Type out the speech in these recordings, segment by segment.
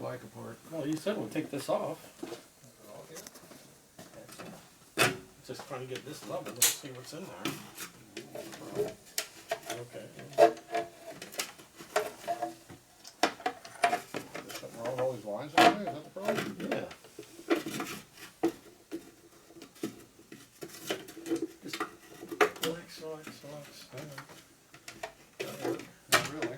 bike apart. Well, you said we'll take this off. Just trying to get this level. Let's see what's in there. Okay. There's something wrong with all these lines on there? Is that the problem? Yeah. Just relax. That'll work. Not really.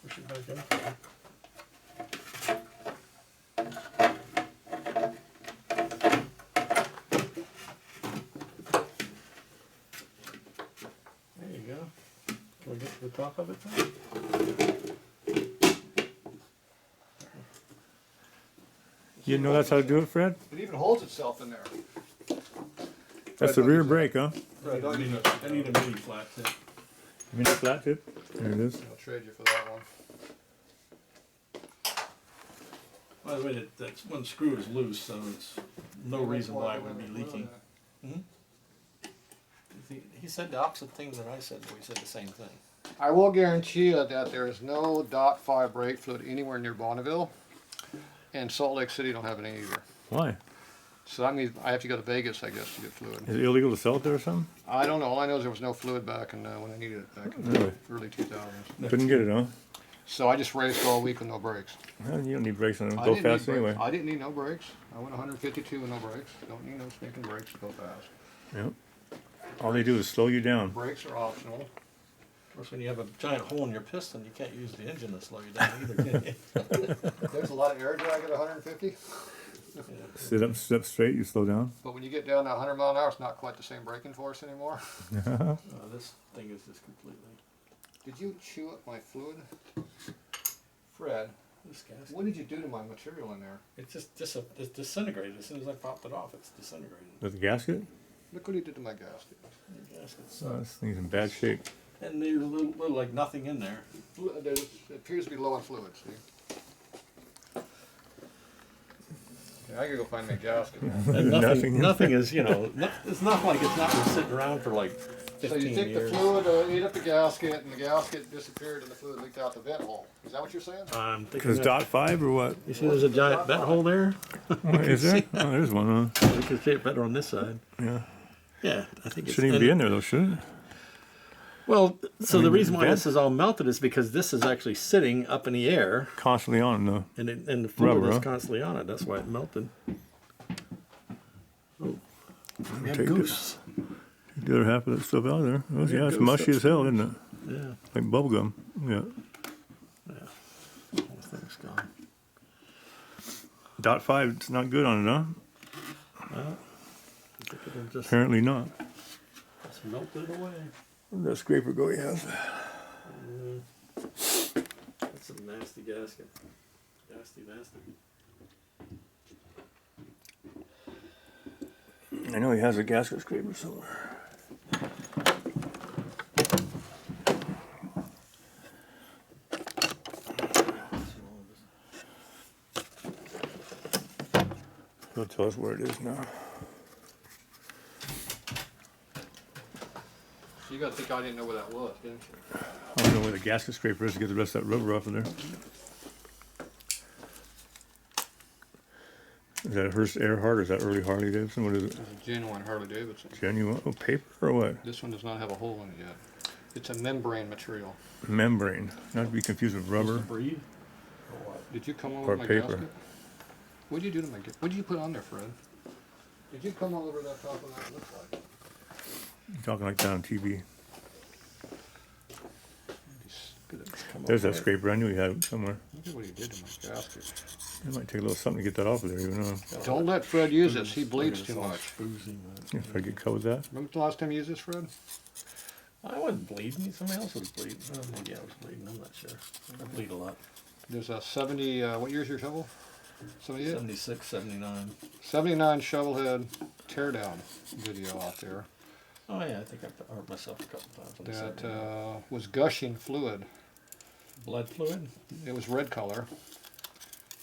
Push it back in. There you go. Can we get to the top of it then? You know that's how to do it, Fred? It even holds itself in there. That's the rear brake, huh? Right, I need a mini flat tip. You mean a flat tip? There it is. I'll trade you for that one. By the way, that one screw is loose, so it's no reason why it would be leaking. He said the opposite things that I said, but we said the same thing. I will guarantee you that there is no .5 brake fluid anywhere near Bonneville, and Salt Lake City don't have any either. Why? So that means I have to go to Vegas, I guess, to get fluid. Is it illegal to sell it there or something? I don't know. All I know is there was no fluid back in, when I needed it back in Really? the early 2000s. Couldn't get it, huh? So I just raced all week with no brakes. Well, you don't need brakes on them. I Go didn't need fast brakes. anyway. I didn't need no brakes. I went 152 with no brakes. Don't need no stinking brakes to go fast. Yep. All they do is slow you down. Brakes are optional. Of course, when you have a giant hole in your piston, you can't use the engine to slow you down either, can you? There's a lot of air drag at 150. Sit up straight, you slow down. But when you get down to 100 mile an hour, it's not quite the same braking force anymore. This thing is just completely... Did you chew up my fluid? Fred, This gas. what did you do to my material in there? It's just it's disintegrated. As soon as I popped it off, it's disintegrated. With the gasket? Look what he did to my gasket. The gasket's, Oh, this thing's in bad shape. and there's a little like nothing in there. It appears to be low on fluid, see? Yeah, I gotta go find my gasket. And Nothing. nothing is, you know, it's not like it's not been sitting around for like 15 So you take years. the fluid, ate up the gasket, and the gasket disappeared and the fluid leaked out the vent hole. Is that what you're saying? I'm thinking Because that, .5 or what? you see there's a giant vent hole there? Oh, is there? Oh, there's one, huh? You can see it better on this side. Yeah. Yeah, I think it's... Shouldn't even be in there, though, should it? Well, so the reason why vent- this is all melted is because this is actually sitting up in the air, Constantly on, though. and the fluid Rubber, is huh? constantly on it. That's why it melted. Oh, we have Take goose. Take the other half of that stuff out of there. Oh, yeah, it's mushy as hell, isn't it? Yeah, Like bubble gum. Yeah. yeah. The whole thing's gone. .5, it's not good on it, huh? Well, I think it'll just Apparently not. melted away. Where'd that scraper go, yeah? That's a nasty gasket. Nasty. I know he has a gasket scraper somewhere. He'll tell us where it is now. You gotta think I didn't know where that was, didn't you? I don't know where the gasket scraper is to get the rest of that rubber off of there. Is that Hearst Earhart or is that early Harley Davidson? What is it? It's a genuine Harley Davidson. Genuine? Oh, paper or what? This one does not have a hole in it yet. It's a membrane material. Membrane. Not to be confused with rubber. Breathe. Did you come on Or with my paper. gasket? What did you do to my gasket? What did you put on there, Fred? Did you come all over that top of that? It looks like. You're talking like that on TV. Come There's on, that scraper. I knew he had it somewhere. Look at what he did to my gasket. It might take a little something to get that off of there, even though. Don't let Fred use this. He bleeds too much. If I get cut with that. Remember the last time you used this, Fred? I wasn't bleeding. Somebody else was bleeding. Oh, maybe I was bleeding. I'm not sure. I bleed a lot. There's a 70, what year's your shovel? 78? 76, 79. 79 shovelhead teardown video out there Oh yeah, I think I hurt myself a couple times. On the that 79. was gushing fluid. Blood fluid? It was red color.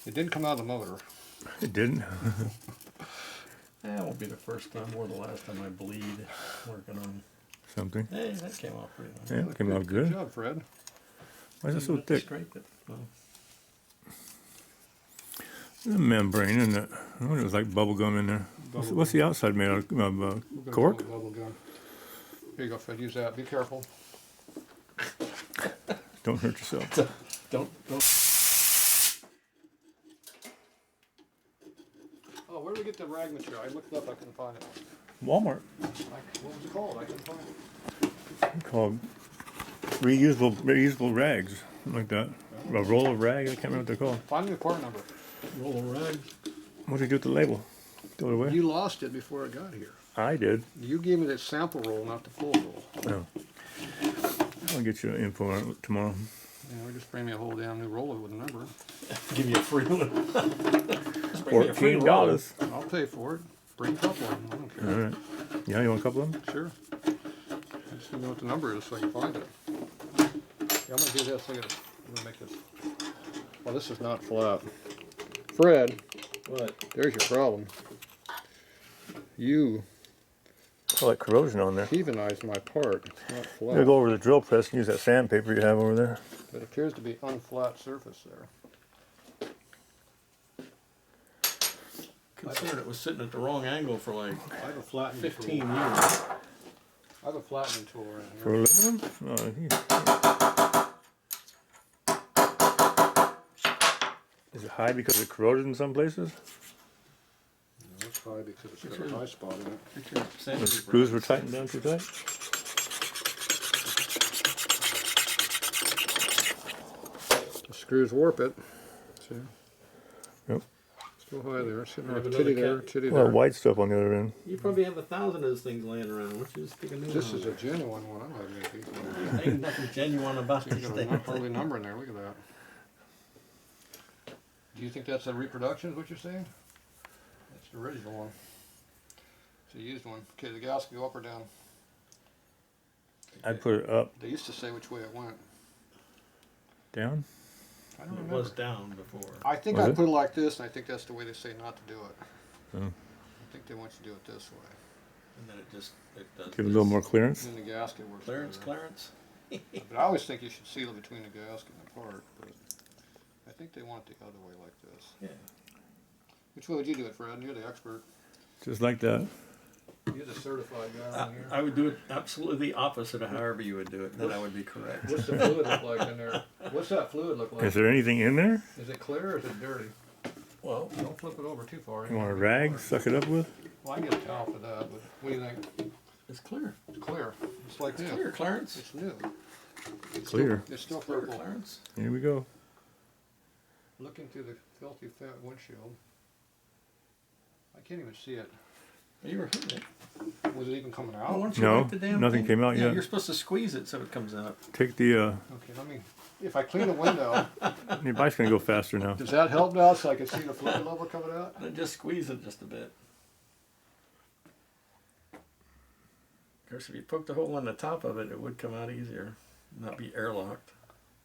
It didn't come out of the motor. It didn't. That won't be the first time or the last time I bleed working on. something. Hey, that came off pretty nice. Yeah, it came out Good good. job, Fred. Why is it so Didn't thick? Scrape it. Well, The membrane, isn't it? I wonder if it was like bubble gum in there. What's the outside made out of? We're gonna Cork? put a bubble gum. Here you go, Fred. Use that. Be careful. Don't hurt yourself. don't. Oh, where did we get the rag material? I looked it up. I couldn't find it. Walmart. What was it called? I couldn't find it. Called reusable rags, something like that. A roll of rag. I can't remember what they're called. Find me the part number. Roll of rags. What did you do with the label? Throw it away? You lost it before it got here. I did. You gave me the sample roll, not the full roll. No. I'll get you info on it tomorrow. Yeah, or just bring me a whole damn new roller with a number. Give you a free one. Just bring me a free roll. $14. I'll pay for it. Bring a couple of them. I don't care. All right. Yeah, you want a couple of them? Sure. I just need to know what the number is so I can find it. Yeah, I'm gonna do this. I'm gonna make this. Well, this is not flat. Fred, What? there's your problem. You Oh, like corrosion on there. evenized my part. It's not I'm flat. gonna go over to the drill press and use that sandpaper you have over there. It appears to be unflat surface there. Considered it was sitting at the wrong angle for like I have a flattening 15 tool. years. I have a flattening tool around For here. aluminum? Is it high because it corroded in some places? No, it's high because it's got a high spot in it. The screws were tightened down too tight? The screws warp it. See? Yep. Still high there. Sitting Have on another titty there, cap? titty Well, there. white stuff on the other end. You probably have 1,000 of those things laying around. Why don't you just stick a new This one is on a genuine one. I'm not gonna keep it. Ain't nothing genuine about There's these got a things. Harley number in there. Look at that. Do you think that's a reproduction? Is what you're saying? That's the original one. It's a used one. Okay, the gasket go up or down. I'd put it up, They used to say which way it went. down. I don't It remember. was down before. I think Was I it? put it like this, and I think that's the way they say not to do it. Oh. I think they want you to do it this way. And then it does Give it a little more clearance. Then the gasket works clearance, better. clearance. But I always think you should seal it between the gasket and the part. But I think they want it the other way like this. Yeah. Which way would you do it, Fred? You're the expert. Just like that. You're the certified guy around here. I would do it absolutely the opposite of however you would do it. Then I would be correct. What's the fluid look like in there? What's that fluid look like? Is there anything in there? Is it clear or is it dirty? Well, Don't flip it over too far. You want a rag? Suck it up with? Well, I can get a towel for that, but what do you think? it's clear. It's clear. It's like new. Clear, Clarence. It's new. Clear. It's still Clear, purple. Clarence. Here we go. Looking through the filthy fat windshield. I can't even see it. You were hitting it. Was it even coming Why out? don't you No, wipe the damn nothing thing? came out Yeah, yet. you're supposed to squeeze it so it comes out. Take the, Okay, let me. If I clean the window, your bike's gonna go faster now. does that help now so I can see the fluid level coming out? Then just squeeze it just a bit. Of course, if you poke the hole in the top of it, it would come out easier. Not be airlocked.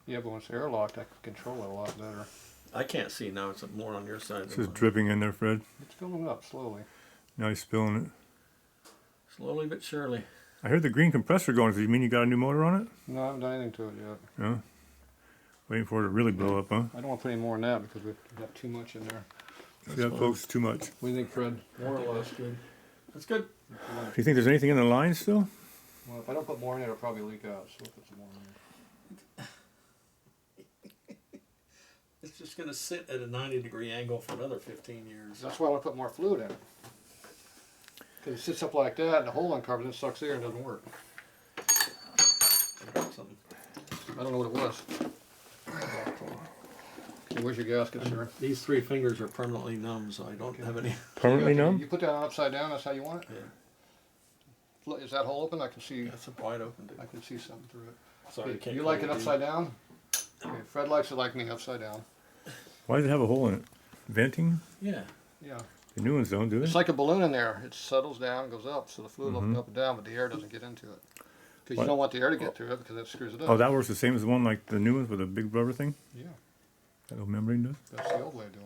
Yeah, but when it's airlocked, I can control it a lot better. I can't see now. It's more on your side. It's than just mine. dripping in there, Fred. It's filling up slowly. Now he's spilling it. Slowly but surely. I heard the green compressor going. Does it mean you got a new motor on it? No, I haven't done anything to it yet. No. Waiting for it to really blow up, huh? I don't want to put any more in that because we've got too much in there. See that, folks? Too much. What do you think, Fred? More or less? That's good. That's good. Do you think there's anything in the line still? Well, if I don't put more in it, it'll probably leak out. So we'll put some more in It's just going to sit at a 90-degree angle for another 15 years. That's why I want to put more fluid in it. Because it sits up like that, and the hole uncovers and sucks air and doesn't work. I got something. I don't know what it was. Okay, where's your gasket, sir? These 3 fingers are permanently numb, so I don't have any. Permanently You numb? put that on upside down. That's how you want it. Yeah, Is that hole open? I can see. that's a wide open. I can see something through it. Sorry, I Okay, can't. you like it call upside down? Okay, Fred likes it like me upside down. Why does it have a hole in it? Venting? Yeah. Yeah. The new ones don't, do It's they? like a balloon in there. It settles down, goes up, so the fluid will go up and down, but the air doesn't get into it. Because What? you don't want the air to get through it because that screws it up. Oh, that works the same as the one like the new ones with a big rubber thing? Yeah, That little membrane does? that's the old way of doing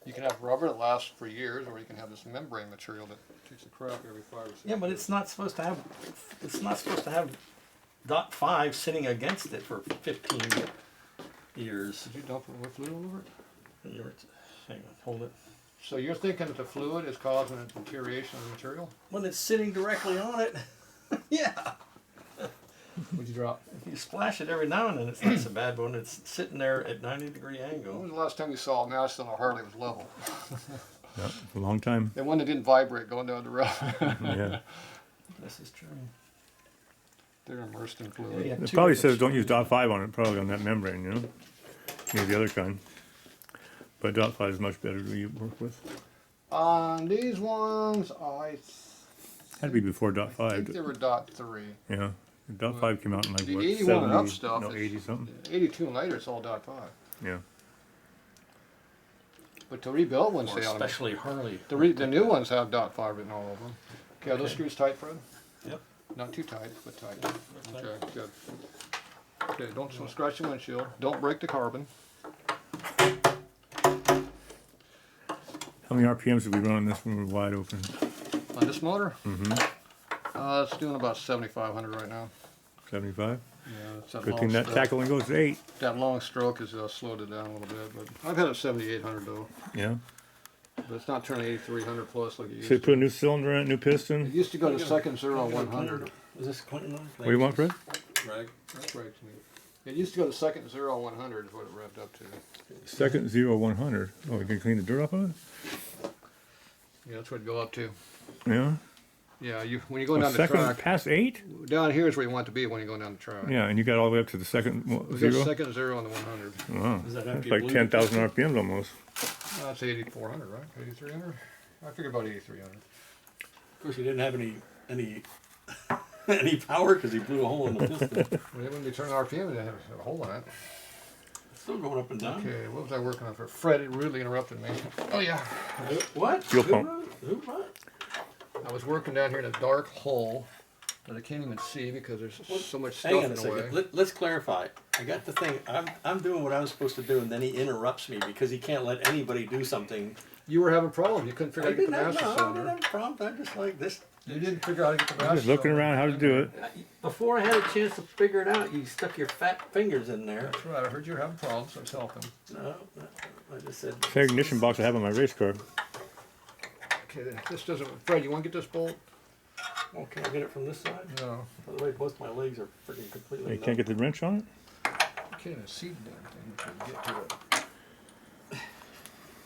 it. You can have rubber that lasts for years, or you can have this membrane material that kicks the crap every 5 or 6 Yeah, but years. it's not supposed to have. It's not supposed to have .5 sitting against it for 15 years. Did you dump more fluid all over it? Hang on, hold it. So you're thinking that the fluid is causing a deterioration of the material? When it's sitting directly on it, yeah. Would you drop? If you splash it every now and then, it's not so bad. But when it's sitting there at 90-degree When angle, was the last time you saw a mouse on a Harley was level? Yeah, a long time. The one that didn't vibrate going down the road. Yeah. this is true. They're immersed in Yeah, fluid. you have It two probably different says don't use screws. .5 on it, probably on that membrane, you know? Maybe the other kind. But .5 is much better to work with. On these ones, Had to be before I think .5. they were .3. Yeah. .5 came out in like The what, 81 and up 70, stuff no, is- 80 something. 82 and later, it's all .5. Yeah. But the rebuilt ones Or say on them. especially Harley. The new ones have .5 written all over them. Okay, are those Okay. screws tight, Fred? Yep. Not too tight, but tight. Okay, good. Okay, don't scratch the windshield. Don't break the carbon. How many RPMs did we run on this when we were wide open? On this motor, Mm-hmm. it's doing about 7,500 right now. 75? Yeah, it's that Good long thing that stroke. tackle only goes to 8. That long stroke has slowed it down a little bit, but I've had it 7,800 though. Yeah. But it's not turning 8,300 plus like it used So you to. put a new cylinder in it, new It piston. used to go to second zero Is 100. this Clinton? What do you want, Fred? Right. That's right to me. It used to go to second 0 100 is what it revved up to. Second 0 100. Oh, you can clean the dirt off of it? Yeah, that's what it'd go up to. Yeah. Yeah, when you go Oh, down the second track, past 8? down here is where you want to be when you're going down the track. Yeah, and you got all the way up to the second We got 0? second 0 on the 100. Wow. Does that have That's to be like blue? 10,000 RPMs almost. That's 8,400, right? 8,300? I figure about 8,300. Of course, he didn't have any any power because he blew a hole in the piston. When you turn RPM, it has a hole in it. It's still going up and down. Okay, what was I working on for? Fred, it rudely interrupted me. Oh yeah. What? Fuel Who pump. wrote- Who what? I was working down here in a dark hole that I can't even see because there's so much stuff Hang on in a the way. second. Let's clarify. I got the thing. I'm doing what I was supposed to do, and then he interrupts me because he can't let anybody do something. You were having a problem. You couldn't figure I out how to get didn't the have, master no, I didn't cylinder. have a problem. I'm just like this. You didn't figure out how to get the master Just looking cylinder. around how to do it. Before I had a chance to figure it out, you stuck your fat fingers in there. That's right. I heard you were having problems, so I was helping. No, I just said. Same ignition box I have on my race car. Okay, then this doesn't. Fred, you want to get this bolt? Well, can I get it from this side? No. By the way, both my legs are freaking completely. You can't get the wrench on it? You can't even see the damn thing to get to it.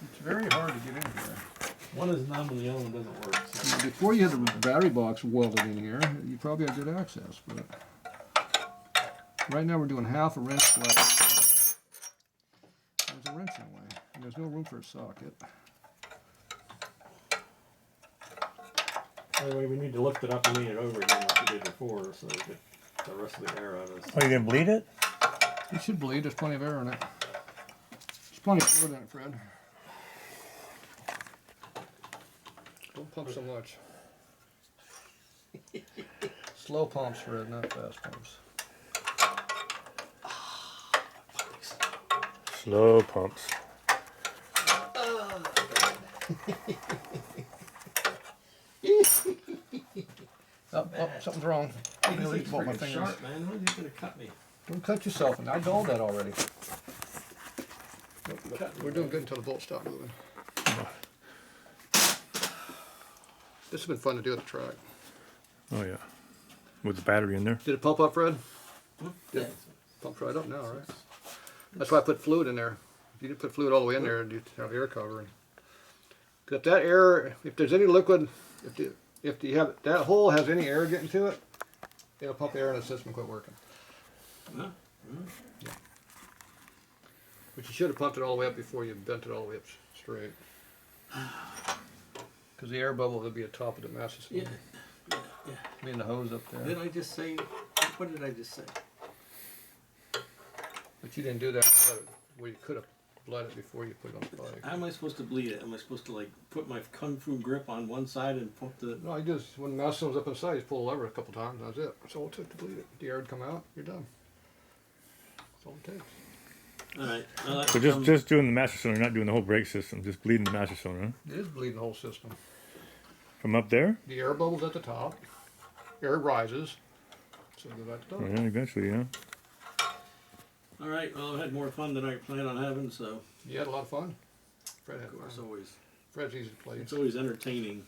It's very hard to get in here. One is numb and the other one doesn't work. So. Before you had the battery box welded in here, you probably had good access, but right now we're doing half a wrench blade. There's a wrench in the way, and there's no room for a socket. Anyway, we need to lift it up and lean it over again like we did before, so we get the rest of the air out of this. Oh, you didn't bleed it? You should bleed, there's plenty of air in it. There's plenty of fluid in it, Fred. Don't pump so much. Slow pumps, Fred, not fast pumps. Slow pumps. Oh, something's wrong. I nearly These bought my freaking fingers. sharp, man. When are you gonna cut me? Don't cut yourself, and I dulled that already. We're doing good until the bolts stop moving. This has been fun to do at the track. Oh, yeah. With the battery in there. Did it pump up, Fred? Yeah. Pumps right up now, right? That's why I put fluid in there. If you didn't put fluid all the way in there, you'd have air covering. 'Cause if that air, if there's any liquid, if you have that hole has any air getting to it, it'll pump air in the system and quit working. Huh? Yeah. But you should have pumped it all the way up before you bent it all the way up straight. Because the air bubble would be at the top of the master Yeah. cylinder. Yeah. I mean the hose up there. Did I just say? What did I just say? But you didn't do that where you could have bled it before you put it on the bike. How am I supposed to bleed it? Am I supposed to like put my kung fu grip on one side and pump the? No, I just, when the master cylinder's up inside, you just pull the lever a couple times, and that's it. That's all it took to bleed it. The air would come out, you're done. That's all it takes. Alright. So just doing the master cylinder, not doing the whole brake system, just bleeding the master cylinder. Huh? It is bleeding the whole system. From up there? The air bubbles at the top. Air rises. So go back to the top. Yeah, eventually, yeah. Alright, well, I've had more fun than I planned on having, so You had a lot of fun. Fred had of course fun. always. Fred's easy to play. It's always entertaining.